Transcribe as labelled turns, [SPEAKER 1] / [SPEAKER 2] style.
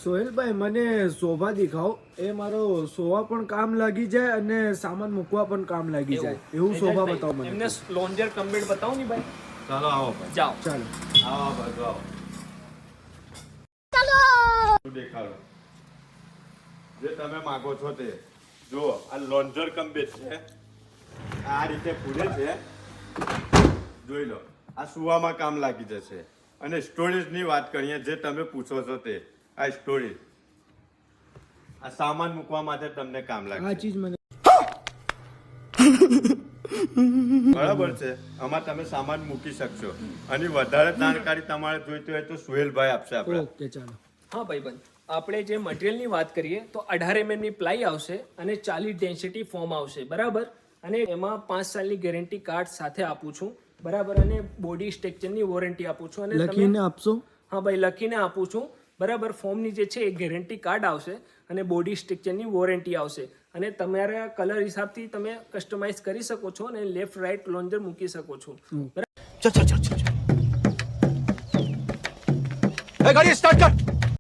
[SPEAKER 1] સોહેલભાઈ મને સોફા દેખાઓ, એ મારો સોફા પણ કામ લાગી જાય અને સામાન મૂકવા પણ કામ લાગી જાય એવું સોફા બતાવો મને.
[SPEAKER 2] એમને લોન્જર કમ્બેડ બતાવો ને ભાઈ.
[SPEAKER 3] ચાલો આવો ભાઈ,
[SPEAKER 2] જાઓ
[SPEAKER 1] ચાલો
[SPEAKER 3] આવો બાજુ આવો. શું દેખાડો જે તમે માંગો છો તે જુઓ. આ લોન્જર કમ્બેડ છે, આ રીતે પૂરે છે, જોઈ લો. આ સુવામાં કામ લાગી જશે. અને સ્ટોરેજની વાત કરીએ, જે તમે પૂછો છો તે આ સ્ટોરેજ, આ સામાન મૂકવા માટે તમને કામ
[SPEAKER 1] આ
[SPEAKER 3] લાગે.
[SPEAKER 1] ચીજ મને
[SPEAKER 3] બરાબર છે. આમાં તમે સામાન મૂકી શકશો. અને વધારે જાણકારી તમારે જોઈતી હોય તો સુહેલભાઈ આપશે આપણે.
[SPEAKER 1] ઓકે ચાલો.
[SPEAKER 2] હા ભાઈબંધ, આપણે જે મટીરિયલની વાત કરીએ તો 18 mm ની પ્લાય આવશે અને 40 ડેન્સિટી ફોર્મ આવશે, બરાબર. અને એમાં 5 સાલની ગેરંટી કાર્ડ સાથે આપું છું, બરાબર. અને બોડી સ્ટ્રક્ચરની વોરંટી આપું છું. અને
[SPEAKER 1] લખીને આપશો?
[SPEAKER 2] હા ભાઈ, લખીને આપું છું, બરાબર. ફોર્મની જે છે એ ગેરંટી કાર્ડ આવશે અને બોડી સ્ટ્રક્ચરની વોરંટી આવશે. અને તમારા કલર હિસાબથી તમે કસ્ટમાઇઝ કરી શકો છો અને લેફ્ટ રાઈટ લોન્જર મૂકી શકો છો, બરાબર.
[SPEAKER 4] चल गाड़ी स्टार्ट कर.